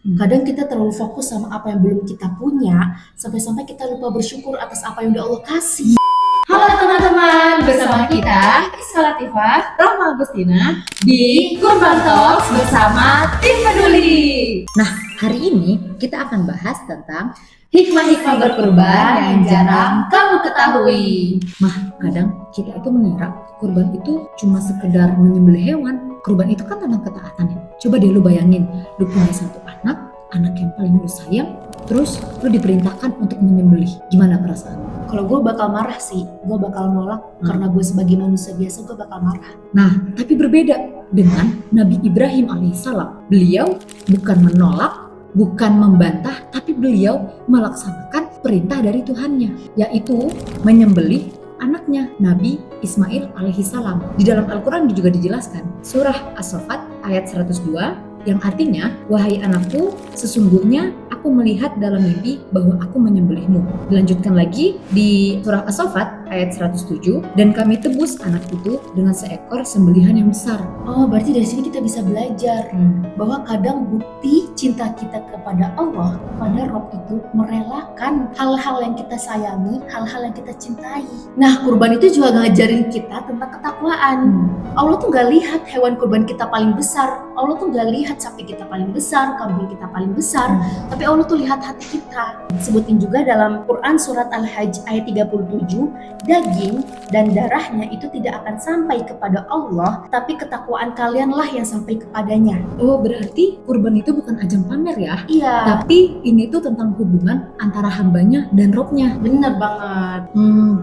Kadang kita terlalu fokus sama apa yang belum kita punya, sampai-sampai kita lupa bersyukur atas apa yang udah Allah kasih. Halo teman-teman, bersama kita Iska Latifah, Roma Agustina di Kurban Talks bersama Tim Peduli. Nah, hari ini kita akan bahas tentang hikmah-hikmah berkurban yang jarang kamu ketahui. Kadang kita itu mengira kurban itu cuma sekedar menyembelih hewan. Kurban itu kan tentang ketaatan ya. Coba deh lu bayangin, lu punya satu anak yang paling lu sayang, terus lu diperintahkan untuk menyembelih. Gimana perasaan? Kalau gue bakal marah sih, gue bakal nolak karena gue sebagai manusia biasa gue bakal marah. Nah, tapi berbeda dengan Nabi Ibrahim alaihissalam. Beliau bukan menolak, bukan membantah, tapi beliau melaksanakan perintah dari Tuhannya, yaitu menyembelih anaknya Nabi Ismail alaihissalam. Di dalam Al-Quran juga dijelaskan, surah As-Saffat ayat 102, yang artinya, wahai anakku, sesungguhnya aku melihat dalam mimpi bahwa aku menyembelihmu. Dilanjutkan lagi di surah As-Saffat ayat 107, dan kami tebus anak itu dengan seekor sembelihan yang besar. Oh, berarti dari sini kita bisa belajar bahwa kadang bukti cinta kita kepada Allah, kepada Rob itu merelakan hal-hal yang kita sayangi, hal-hal yang kita cintai. Nah, kurban itu juga ngajarin kita tentang ketakwaan. Allah tuh gak lihat hewan kurban kita paling besar, Allah tuh gak lihat sapi kita paling besar, kambing kita paling besar, tapi Allah tuh lihat hati kita. Sebutin juga dalam Quran surat Al-Hajj ayat 37, daging dan darahnya itu tidak akan sampai kepada Allah, tapi ketakwaan kalianlah yang sampai kepadanya. Oh, berarti kurban itu bukan ajang pamer ya? Iya, Tapi ini tuh tentang hubungan antara hambanya dan Robnya. bener banget.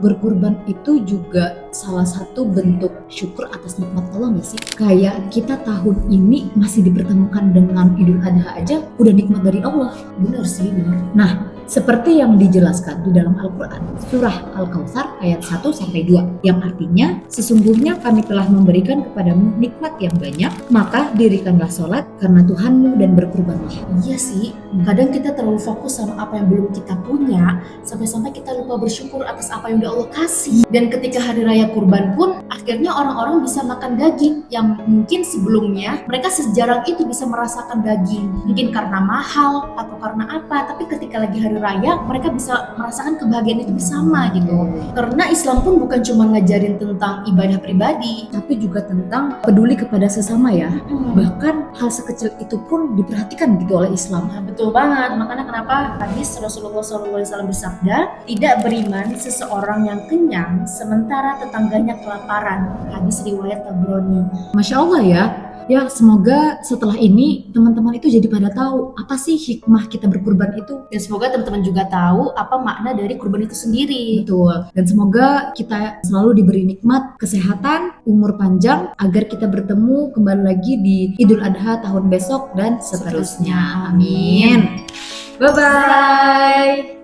Berkurban itu juga salah satu bentuk syukur atas nikmat Allah nggak sih? Kayak kita tahun ini masih dipertemukan dengan Idul Adha aja udah nikmat dari Allah. Bener sih, bener. Nah, seperti yang dijelaskan di dalam Al-Quran, surah Al-Kautsar ayat 1-2, yang artinya, sesungguhnya kami telah memberikan kepadamu nikmat yang banyak, maka dirikanlah sholat karena Tuhanmu dan berkurbanlah. Iya sih, kadang kita terlalu fokus sama apa yang belum kita punya, sampai-sampai kita lupa bersyukur atas apa yang udah Allah kasih. Dan ketika hari raya kurban pun, akhirnya orang-orang bisa makan daging yang mungkin sebelumnya mereka sejarang itu bisa merasakan daging. Mungkin karena mahal atau karena apa, tapi ketika lagi hari raya mereka bisa merasakan kebahagiaan itu bersama gitu. Karena Islam pun bukan cuma ngajarin tentang ibadah pribadi, Tapi juga tentang peduli kepada sesama ya. Bahkan hal sekecil itu pun diperhatikan gitu oleh Islam. Nah, betul banget. Makanya kenapa hadis Rasulullah SAW bersabda, tidak beriman seseorang yang kenyang sementara tetangganya kelaparan. Hadis riwayat Tabrani. Masya Allah ya. Ya, semoga setelah ini teman-teman itu jadi pada tahu apa sih hikmah kita berkurban itu. Dan semoga teman-teman juga tahu apa makna dari kurban itu sendiri. Betul. Dan semoga kita selalu diberi nikmat, kesehatan, umur panjang agar kita bertemu kembali lagi di Idul Adha tahun besok dan seterusnya. Amin. Bye-bye.